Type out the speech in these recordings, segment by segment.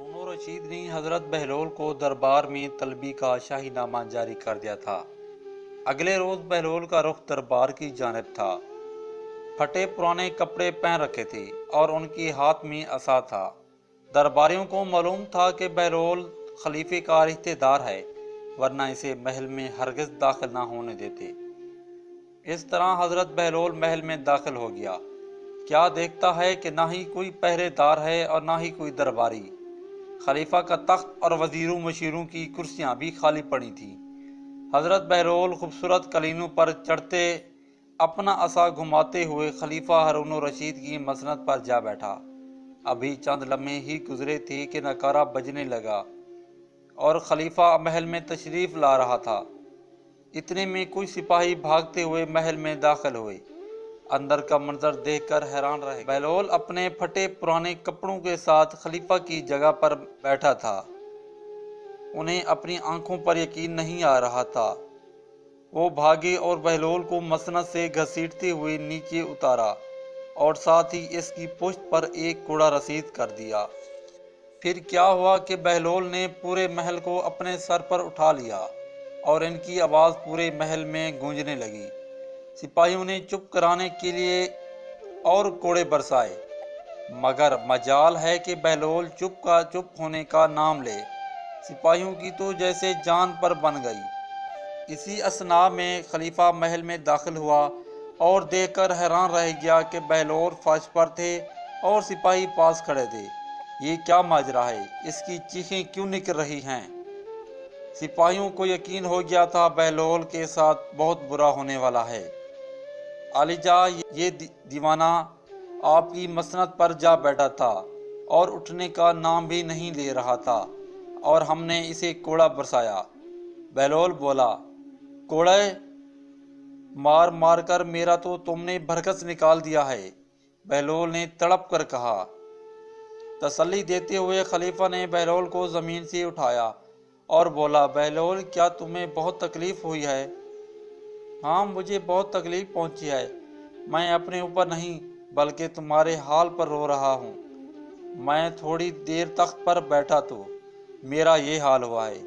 ہارون الرشید نے حضرت بہلول کو دربار میں طلبی کا شاہی نامہ جاری کر دیا تھا۔ اگلے روز بہلول کا رخ دربار کی جانب تھا۔ پھٹے پرانے کپڑے پہن رکھے تھے اور ان کے ہاتھ میں عصا تھا۔ درباریوں کو معلوم تھا کہ بہلول خلیفے کا رشتہ دار ہے، ورنہ اسے محل میں ہرگز داخل نہ ہونے دیتے۔ اس طرح حضرت بہلول محل میں داخل ہو گیا۔ کیا دیکھتا ہے کہ نہ ہی کوئی پہرے دار ہے اور نہ ہی کوئی درباری۔ خلیفہ کا تخت اور وزیروں مشیروں کی کرسیاں بھی خالی پڑی تھیں۔ حضرت بہلول خوبصورت قلینوں پر چڑھتے اپنا عصا گھماتے ہوئے خلیفہ ہارون الرشید کی مسند پر جا بیٹھا۔ ابھی چند لمحے ہی گزرے تھے کہ نکارہ بجنے لگا اور خلیفہ محل میں تشریف لا رہا تھا۔ اتنے میں کوئی سپاہی بھاگتے ہوئے محل میں داخل ہوئے۔ اندر کا منظر دیکھ کر حیران رہ گئے۔ بہلول اپنے پھٹے پرانے کپڑوں کے ساتھ خلیفہ کی جگہ پر بیٹھا تھا۔ انہیں اپنی آنکھوں پر یقین نہیں آ رہا تھا۔ وہ بھاگے اور بہلول کو مسند سے گھسیٹتے ہوئے نیچے اتارا اور ساتھ ہی اس کی پشت پر ایک کوڑا رسید کر دیا۔ پھر کیا ہوا کہ بہلول نے پورے محل کو اپنے سر پر اٹھا لیا اور ان کی آواز پورے محل میں گونجنے لگی۔ سپاہیوں نے چپ کرانے کے لیے اور کوڑے برسائے، مگر مجال ہے کہ بہلول چپ ہونے کا نام لے۔ سپاہیوں کی تو جیسے جان پر بن گئی۔ اسی اثناء میں خلیفہ محل میں داخل ہوا اور دیکھ کر حیران رہ گیا کہ بہلول فرش پر تھے اور سپاہی پاس کھڑے تھے۔ یہ کیا ماجرا ہے؟ اس کی چیخیں کیوں نکل رہی ہیں؟ سپاہیوں کو یقین ہو گیا تھا بہلول کے ساتھ بہت برا ہونے والا ہے۔ عالجہ یہ دیوانہ آپ کی مسند پر جا بیٹھا تھا اور اٹھنے کا نام بھی نہیں لے رہا تھا اور ہم نے اسے کوڑا برسایا۔ بہلول بولا، کوڑے مار مار کر میرا تو تم نے بھرگس نکال دیا ہے۔ بہلول نے تڑپ کر کہا۔ تسلی دیتے ہوئے خلیفہ نے بہلول کو زمین سے اٹھایا اور بولا، بہلول کیا تمہیں بہت تکلیف ہوئی ہے؟ ہاں، مجھے بہت تکلیف پہنچی ہے۔ میں اپنے اوپر نہیں بلکہ تمہارے حال پر رو رہا ہوں۔ میں تھوڑی دیر تخت پر بیٹھا تو میرا یہ حال ہوا ہے۔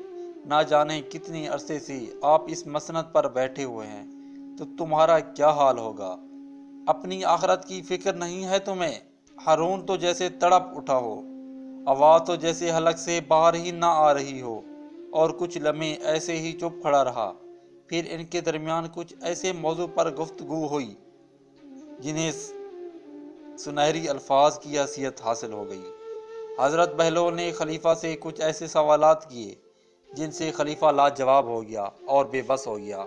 نہ جانے کتنی عرصے سے آپ اس مسند پر بیٹھے ہوئے ہیں تو تمہارا کیا حال ہوگا۔ اپنی آخرت کی فکر نہیں ہے تمہیں؟ ہارون تو جیسے تڑپ اٹھا ہو، آواز تو جیسے حلق سے باہر ہی نہ آ رہی ہو، اور کچھ لمحے ایسے ہی چپ کھڑا رہا۔ پھر ان کے درمیان کچھ ایسے موضوع پر گفتگو ہوئی جنہیں سنہری الفاظ کی حیثیت حاصل ہو گئی۔ حضرت بہلول نے خلیفہ سے کچھ ایسے سوالات کیے جن سے خلیفہ لاجواب ہو گیا اور بے بس ہو گیا۔